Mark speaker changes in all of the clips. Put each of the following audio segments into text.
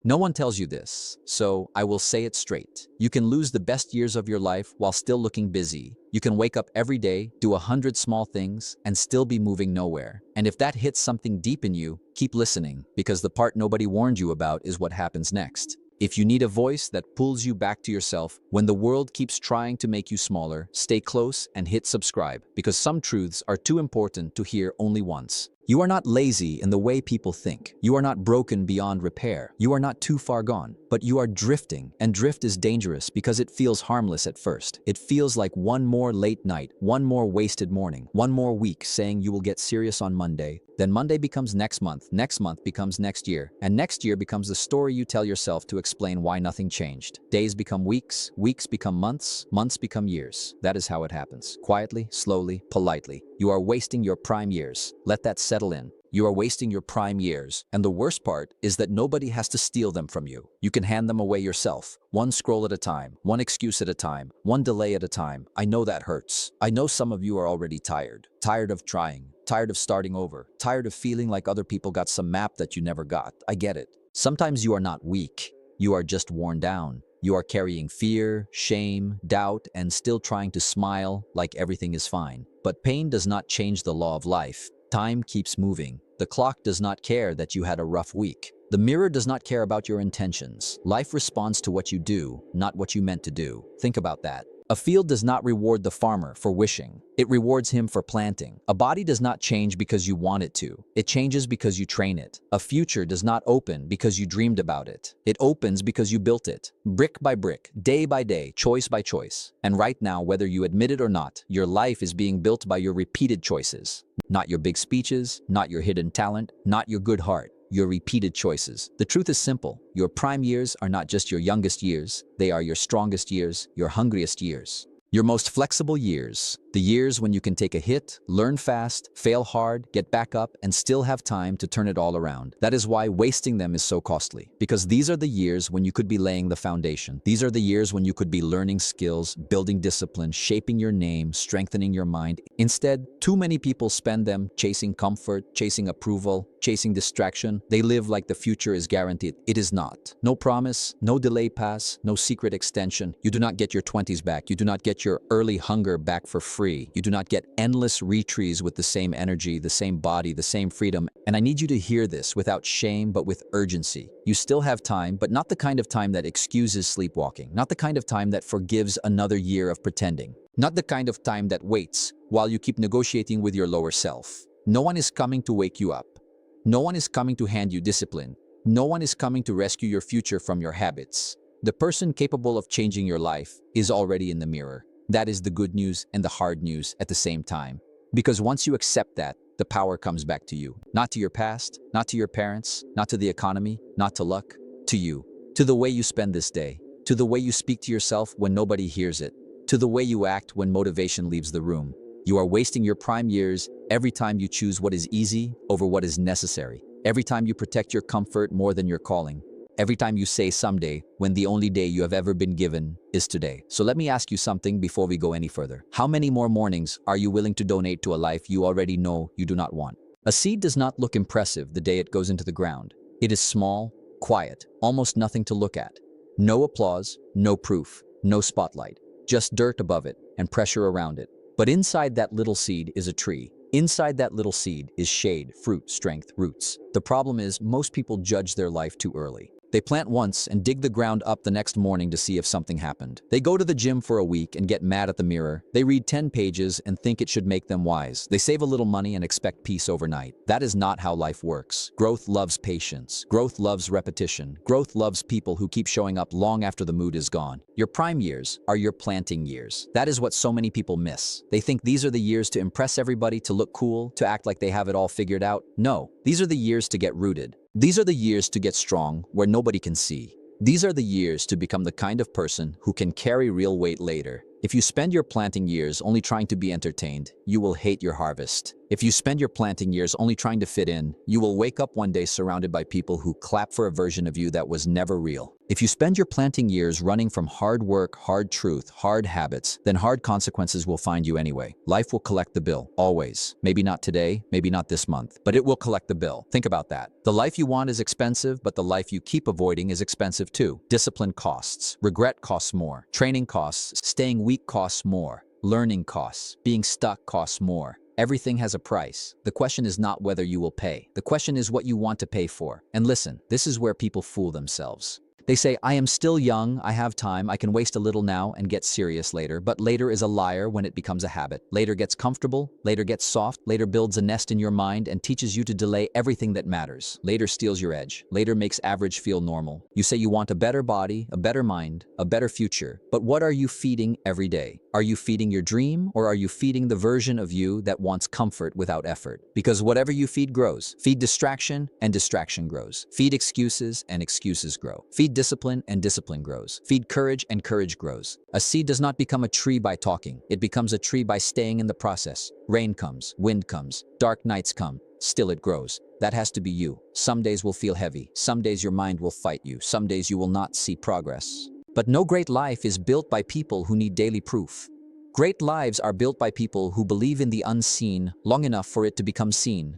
Speaker 1: No one tells you this, so I will say it straight. You can lose the best years of your life while still looking busy. You can wake up every day, do 100 small things, and still be moving nowhere. And if that hits something deep in you, keep listening, because the part nobody warned you about is what happens next. If you need a voice that pulls you back to yourself when the world keeps trying to make you smaller, stay close and hit subscribe, because some truths are too important to hear only once. You are not lazy in the way people think. You are not broken beyond repair. You are not too far gone, but you are drifting, and drift is dangerous because it feels harmless at first. It feels like one more late night, one more wasted morning, one more week saying you will get serious on Monday. Then Monday becomes next month becomes next year, and next year becomes the story you tell yourself to explain why nothing changed. Days become weeks, weeks become months, months become years. That is how it happens. Quietly, slowly, politely. You are wasting your prime years. Let that settle in. You are wasting your prime years, and the worst part is that nobody has to steal them from you. You can hand them away yourself, one scroll at a time, one excuse at a time, one delay at a time. I know that hurts. I know some of you are already tired. Tired of trying, tired of starting over, tired of feeling like other people got some map that you never got. I get it. Sometimes you are not weak. You are just worn down. You are carrying fear, shame, doubt, and still trying to smile like everything is fine. But pain does not change the law of life. Time keeps moving. The clock does not care that you had a rough week. The mirror does not care about your intentions. Life responds to what you do, not what you meant to do. Think about that. A field does not reward the farmer for wishing. It rewards him for planting. A body does not change because you want it to. It changes because you train it. A future does not open because you dreamed about it. It opens because you built it. Brick by brick, day by day, choice by choice. And right now, whether you admit it or not, your life is being built by your repeated choices. Not your big speeches, not your hidden talent, not your good heart. Your repeated choices. The truth is simple. Your prime years are not just your youngest years. They are your strongest years, your hungriest years. Your most flexible years. The years when you can take a hit, learn fast, fail hard, get back up, and still have time to turn it all around. That is why wasting them is so costly. Because these are the years when you could be laying the foundation. These are the years when you could be learning skills, building discipline, shaping your name, strengthening your mind. Instead, too many people spend them chasing comfort, chasing approval, chasing distraction. They live like the future is guaranteed. It is not. No promise, no delay pass, no secret extension. You do not get your 20s back. You do not get your early hunger back for free. You do not get endless retrees with the same energy, the same body, the same freedom. And I need you to hear this without shame, but with urgency. You still have time, but not the kind of time that excuses sleepwalking. Not the kind of time that forgives another year of pretending. Not the kind of time that waits while you keep negotiating with your lower self. No one is coming to wake you up. No one is coming to hand you discipline. No one is coming to rescue your future from your habits. The person capable of changing your life is already in the mirror. That is the good news and the hard news at the same time. Because once you accept that, the power comes back to you. Not to your past, not to your parents, not to the economy, not to luck, to you. To the way you spend this day. To the way you speak to yourself when nobody hears it. To the way you act when motivation leaves the room. You are wasting your prime years every time you choose what is easy over what is necessary. Every time you protect your comfort more than your calling. Every time you say someday when the only day you have ever been given is today. So let me ask you something before we go any further. How many more mornings are you willing to donate to a life you already know you do not want? A seed does not look impressive the day it goes into the ground. It is small, quiet, almost nothing to look at. No applause, no proof, no spotlight. Just dirt above it and pressure around it. But inside that little seed is a tree. Inside that little seed is shade, fruit, strength, roots. The problem is most people judge their life too early. They plant once and dig the ground up the next morning to see if something happened. They go to the gym for a week and get mad at the mirror. They read 10 pages and think it should make them wise. They save a little money and expect peace overnight. That is not how life works. Growth loves patience. Growth loves repetition. Growth loves people who keep showing up long after the mood is gone. Your prime years are your planting years. That is what so many people miss. They think these are the years to impress everybody, to look cool, to act like they have it all figured out. No, these are the years to get rooted. These are the years to get strong where nobody can see. These are the years to become the kind of person who can carry real weight later. If you spend your planting years only trying to be entertained, you will hate your harvest. If you spend your planting years only trying to fit in, you will wake up one day surrounded by people who clap for a version of you that was never real. If you spend your planting years running from hard work, hard truth, hard habits, then hard consequences will find you anyway. Life will collect the bill, always. Maybe not today, maybe not this month, but it will collect the bill. Think about that. The life you want is expensive, but the life you keep avoiding is expensive too. Discipline costs. Regret costs more. Training costs. Staying weak costs more. Learning costs. Being stuck costs more. Everything has a price. The question is not whether you will pay. The question is what you want to pay for. And listen, this is where people fool themselves. They say, I am still young, I have time, I can waste a little now and get serious later. But later is a liar when it becomes a habit. Later gets comfortable, later gets soft, later builds a nest in your mind and teaches you to delay everything that matters. Later steals your edge. Later makes average feel normal. You say you want a better body, a better mind, a better future. But what are you feeding every day? Are you feeding your dream, or are you feeding the version of you that wants comfort without effort? Because whatever you feed grows. Feed distraction and distraction grows. Feed excuses and excuses grow. Feed discipline and discipline grows. Feed courage and courage grows. A seed does not become a tree by talking. It becomes a tree by staying in the process. Rain comes, wind comes, dark nights come. Still it grows. That has to be you. Some days will feel heavy. Some days your mind will fight you. Some days you will not see progress. But no great life is built by people who need daily proof. Great lives are built by people who believe in the unseen long enough for it to become seen.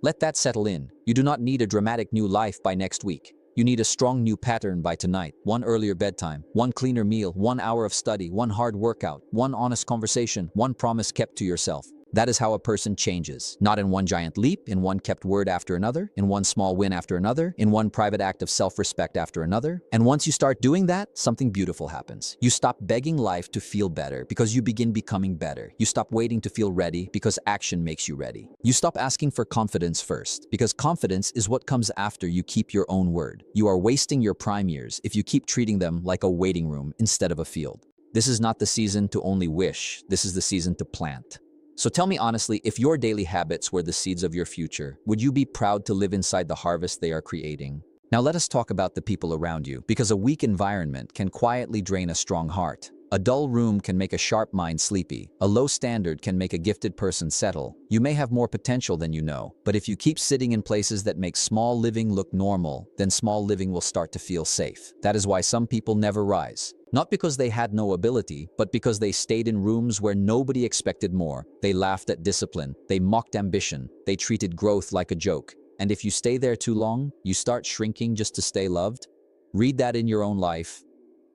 Speaker 1: Let that settle in. You do not need a dramatic new life by next week. You need a strong new pattern by tonight. One earlier bedtime, one cleaner meal, 1 hour of study, one hard workout, one honest conversation, one promise kept to yourself. That is how a person changes. Not in one giant leap, in one kept word after another, in one small win after another, in one private act of self-respect after another. And once you start doing that, something beautiful happens. You stop begging life to feel better because you begin becoming better. You stop waiting to feel ready because action makes you ready. You stop asking for confidence first because confidence is what comes after you keep your own word. You are wasting your prime years if you keep treating them like a waiting room instead of a field. This is not the season to only wish. This is the season to plant. So tell me honestly, if your daily habits were the seeds of your future, would you be proud to live inside the harvest they are creating? Now let us talk about the people around you, because a weak environment can quietly drain a strong heart. A dull room can make a sharp mind sleepy. A low standard can make a gifted person settle. You may have more potential than you know, but if you keep sitting in places that make small living look normal, then small living will start to feel safe. That is why some people never rise. Not because they had no ability, but because they stayed in rooms where nobody expected more. They laughed at discipline. They mocked ambition. They treated growth like a joke. And if you stay there too long, you start shrinking just to stay loved. Read that in your own life.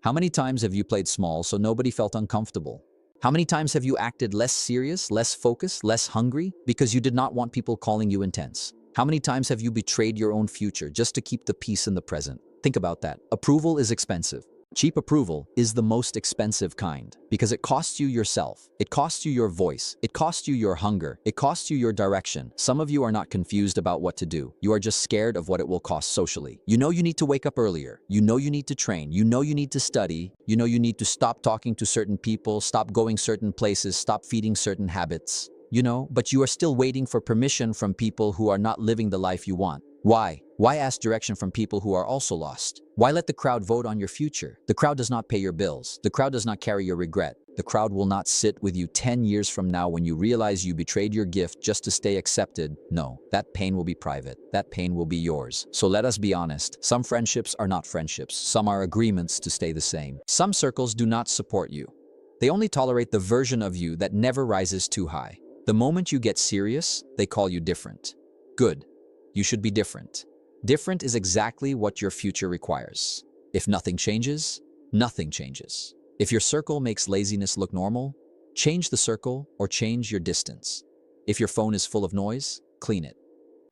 Speaker 1: How many times have you played small so nobody felt uncomfortable? How many times have you acted less serious, less focused, less hungry because you did not want people calling you intense? How many times have you betrayed your own future just to keep the peace in the present? Think about that. Approval is expensive. Cheap approval is the most expensive kind because it costs you yourself. It costs you your voice. It costs you your hunger. It costs you your direction. Some of you are not confused about what to do. You are just scared of what it will cost socially. You know you need to wake up earlier. You know you need to train. You know you need to study. You know you need to stop talking to certain people, stop going certain places, stop feeding certain habits. You know, but you are still waiting for permission from people who are not living the life you want. Why? Why ask direction from people who are also lost? Why let the crowd vote on your future? The crowd does not pay your bills. The crowd does not carry your regret. The crowd will not sit with you 10 years from now when you realize you betrayed your gift just to stay accepted. No, that pain will be private. That pain will be yours. So let us be honest. Some friendships are not friendships. Some are agreements to stay the same. Some circles do not support you. They only tolerate the version of you that never rises too high. The moment you get serious, they call you different. Good. You should be different. Different is exactly what your future requires. If nothing changes, nothing changes. If your circle makes laziness look normal, change the circle or change your distance. If your phone is full of noise, clean it.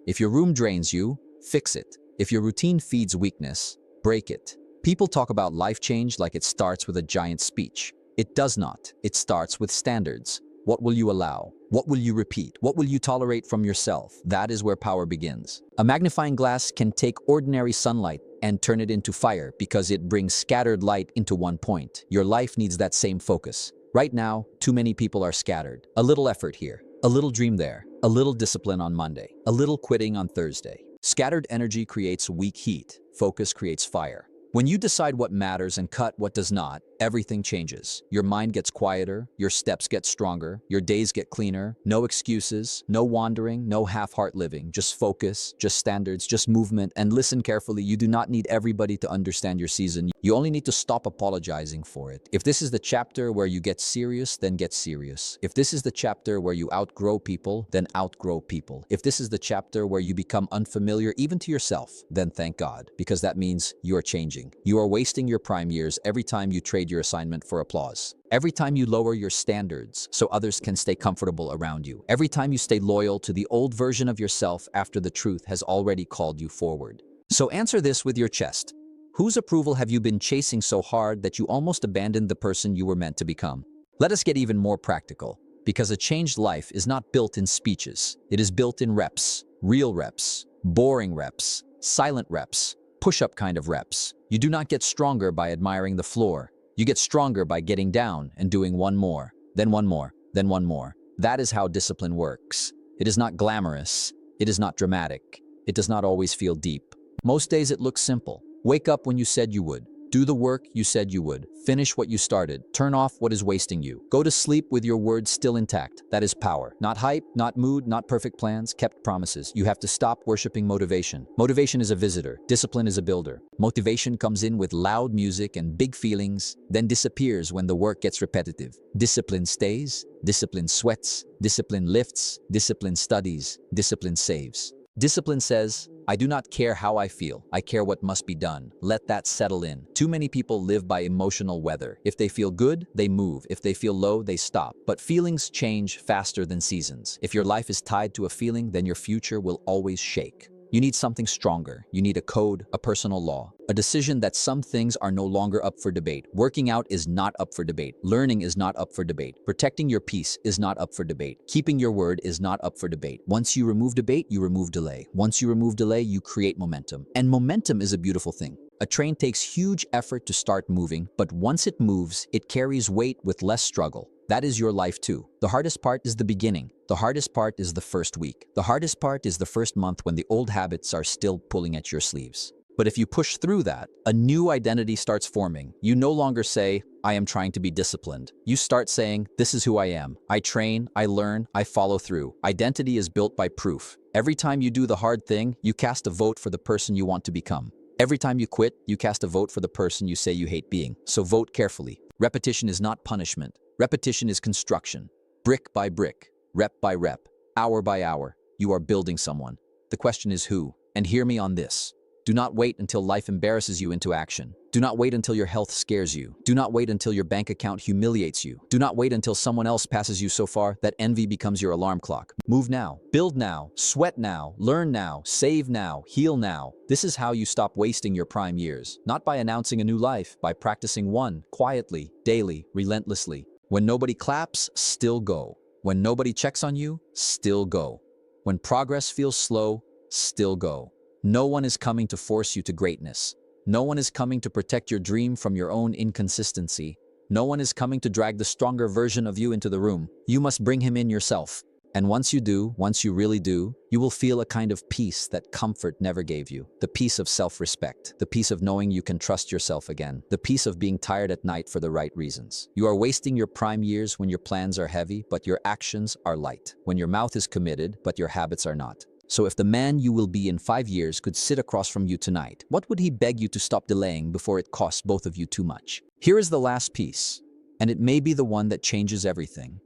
Speaker 1: If your room drains you, fix it. If your routine feeds weakness, break it. People talk about life change like it starts with a giant speech. It does not. It starts with standards. What will you allow? What will you repeat? What will you tolerate from yourself? That is where power begins. A magnifying glass can take ordinary sunlight and turn it into fire because it brings scattered light into one point. Your life needs that same focus. Right now, too many people are scattered. A little effort here, a little dream there, a little discipline on Monday, a little quitting on Thursday. Scattered energy creates weak heat. Focus creates fire. When you decide what matters and cut what does not, everything changes. Your mind gets quieter, your steps get stronger, your days get cleaner, no excuses, no wandering, no half-heart living, just focus, just standards, just movement, and listen carefully. You do not need everybody to understand your season. You only need to stop apologizing for it. If this is the chapter where you get serious, then get serious. If this is the chapter where you outgrow people, then outgrow people. If this is the chapter where you become unfamiliar even to yourself, then thank God, because that means you are changing. You are wasting your prime years every time you trade your assignment for applause. Every time you lower your standards so others can stay comfortable around you. Every time you stay loyal to the old version of yourself after the truth has already called you forward. So answer this with your chest. Whose approval have you been chasing so hard that you almost abandoned the person you were meant to become? Let us get even more practical, because a changed life is not built in speeches. It is built in reps, real reps, boring reps, silent reps, push-up kind of reps. You do not get stronger by admiring the floor. You get stronger by getting down and doing one more, then one more, then one more. That is how discipline works. It is not glamorous. It is not dramatic. It does not always feel deep. Most days it looks simple. Wake up when you said you would. Do the work you said you would. Finish what you started. Turn off what is wasting you. Go to sleep with your words still intact. That is power. Not hype, not mood, not perfect plans, kept promises. You have to stop worshiping motivation. Motivation is a visitor. Discipline is a builder. Motivation comes in with loud music and big feelings, then disappears when the work gets repetitive. Discipline stays. Discipline sweats. Discipline lifts. Discipline studies. Discipline saves. Discipline says, I do not care how I feel. I care what must be done. Let that settle in. Too many people live by emotional weather. If they feel good, they move. If they feel low, they stop. But feelings change faster than seasons. If your life is tied to a feeling, then your future will always shake. You need something stronger. You need a code, a personal law, a decision that some things are no longer up for debate. Working out is not up for debate. Learning is not up for debate. Protecting your peace is not up for debate. Keeping your word is not up for debate. Once you remove debate, you remove delay. Once you remove delay, you create momentum. And momentum is a beautiful thing. A train takes huge effort to start moving, but once it moves, it carries weight with less struggle. That is your life too. The hardest part is the beginning. The hardest part is the first week. The hardest part is the first month when the old habits are still pulling at your sleeves. But if you push through that, a new identity starts forming. You no longer say, I am trying to be disciplined. You start saying, this is who I am. I train, I learn, I follow through. Identity is built by proof. Every time you do the hard thing, you cast a vote for the person you want to become. Every time you quit, you cast a vote for the person you say you hate being. So vote carefully. Repetition is not punishment. Repetition is construction. Brick by brick, rep by rep, hour by hour, you are building someone. The question is who? And hear me on this. Do not wait until life embarrasses you into action. Do not wait until your health scares you. Do not wait until your bank account humiliates you. Do not wait until someone else passes you so far that envy becomes your alarm clock. Move now, build now, sweat now, learn now, save now, heal now. This is how you stop wasting your prime years. Not by announcing a new life, by practicing one, quietly, daily, relentlessly. When nobody claps, still go. When nobody checks on you, still go. When progress feels slow, still go. No one is coming to force you to greatness. No one is coming to protect your dream from your own inconsistency. No one is coming to drag the stronger version of you into the room. You must bring him in yourself. And once you do, once you really do, you will feel a kind of peace that comfort never gave you. The peace of self-respect, the peace of knowing you can trust yourself again, the peace of being tired at night for the right reasons. You are wasting your prime years when your plans are heavy, but your actions are light. When your mouth is committed, but your habits are not. So if the man you will be in 5 years could sit across from you tonight, what would he beg you to stop delaying before it costs both of you too much? Here is the last piece, and it may be the one that changes everything.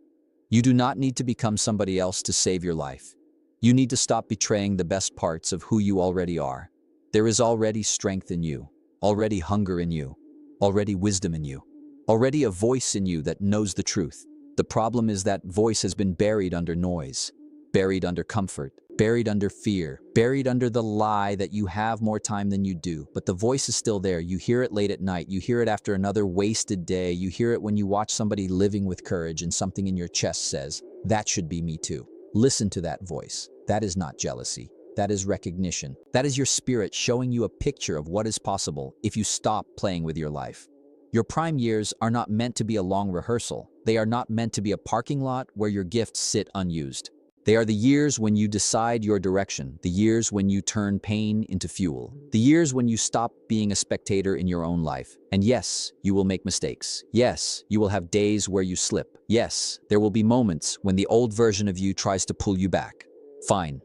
Speaker 1: You do not need to become somebody else to save your life. You need to stop betraying the best parts of who you already are. There is already strength in you, already hunger in you, already wisdom in you, already a voice in you that knows the truth. The problem is that voice has been buried under noise, buried under comfort, buried under fear, buried under the lie that you have more time than you do. But the voice is still there. You hear it late at night. You hear it after another wasted day. You hear it when you watch somebody living with courage and something in your chest says, that should be me too. Listen to that voice. That is not jealousy. That is recognition. That is your spirit showing you a picture of what is possible if you stop playing with your life. Your prime years are not meant to be a long rehearsal. They are not meant to be a parking lot where your gifts sit unused. They are the years when you decide your direction, the years when you turn pain into fuel, the years when you stop being a spectator in your own life. And yes, you will make mistakes. Yes, you will have days where you slip. Yes, there will be moments when the old version of you tries to pull you back. Fine.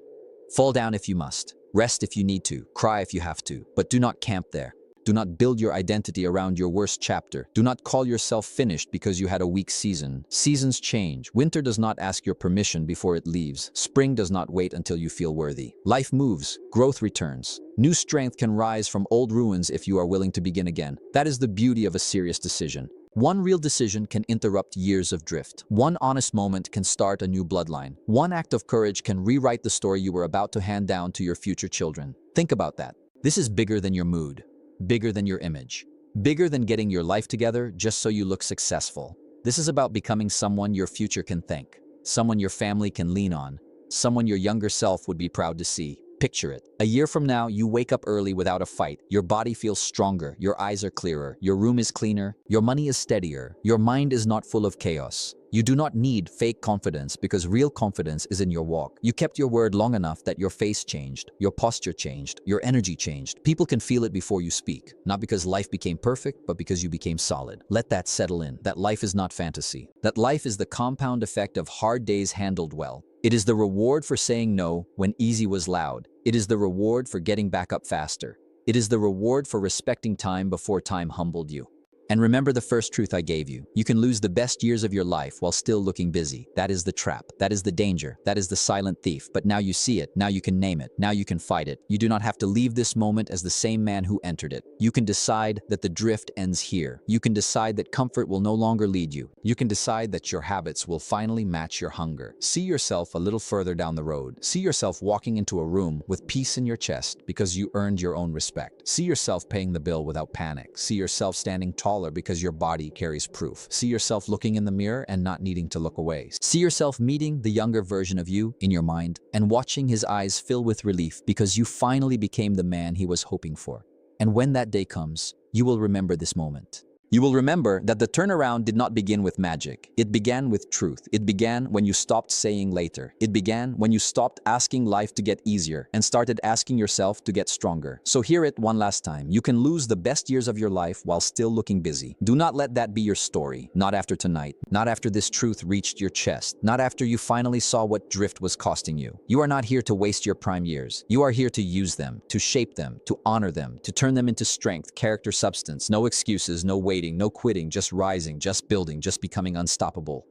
Speaker 1: Fall down if you must. Rest if you need to. Cry if you have to. But do not camp there. Do not build your identity around your worst chapter. Do not call yourself finished because you had a weak season. Seasons change. Winter does not ask your permission before it leaves. Spring does not wait until you feel worthy. Life moves. Growth returns. New strength can rise from old ruins if you are willing to begin again. That is the beauty of a serious decision. One real decision can interrupt years of drift. One honest moment can start a new bloodline. One act of courage can rewrite the story you were about to hand down to your future children. Think about that. This is bigger than your mood. Bigger than your image, bigger than getting your life together just so you look successful. This is about becoming someone your future can thank, someone your family can lean on, someone your younger self would be proud to see. Picture it. A year from now, you wake up early without a fight. Your body feels stronger, your eyes are clearer, your room is cleaner, your money is steadier, your mind is not full of chaos. You do not need fake confidence because real confidence is in your walk. You kept your word long enough that your face changed, your posture changed, your energy changed. People can feel it before you speak, not because life became perfect, but because you became solid. Let that settle in, that life is not fantasy, that life is the compound effect of hard days handled well. It is the reward for saying no when easy was loud. It is the reward for getting back up faster. It is the reward for respecting time before time humbled you. And remember the first truth I gave you. You can lose the best years of your life while still looking busy. That is the trap. That is the danger. That is the silent thief. But now you see it. Now you can name it. Now you can fight it. You do not have to leave this moment as the same man who entered it. You can decide that the drift ends here. You can decide that comfort will no longer lead you. You can decide that your habits will finally match your hunger. See yourself a little further down the road. See yourself walking into a room with peace in your chest because you earned your own respect. See yourself paying the bill without panic. See yourself standing taller because your body carries proof. See yourself looking in the mirror and not needing to look away. See yourself meeting the younger version of you in your mind and watching his eyes fill with relief because you finally became the man he was hoping for. And when that day comes, you will remember this moment. You will remember that the turnaround did not begin with magic. It began with truth. It began when you stopped saying later. It began when you stopped asking life to get easier and started asking yourself to get stronger. So hear it one last time. You can lose the best years of your life while still looking busy. Do not let that be your story. Not after tonight. Not after this truth reached your chest. Not after you finally saw what drift was costing you. You are not here to waste your prime years. You are here to use them, to shape them, to honor them, to turn them into strength, character, substance. No excuses, no waiting, no quitting, just rising, just building, just becoming unstoppable.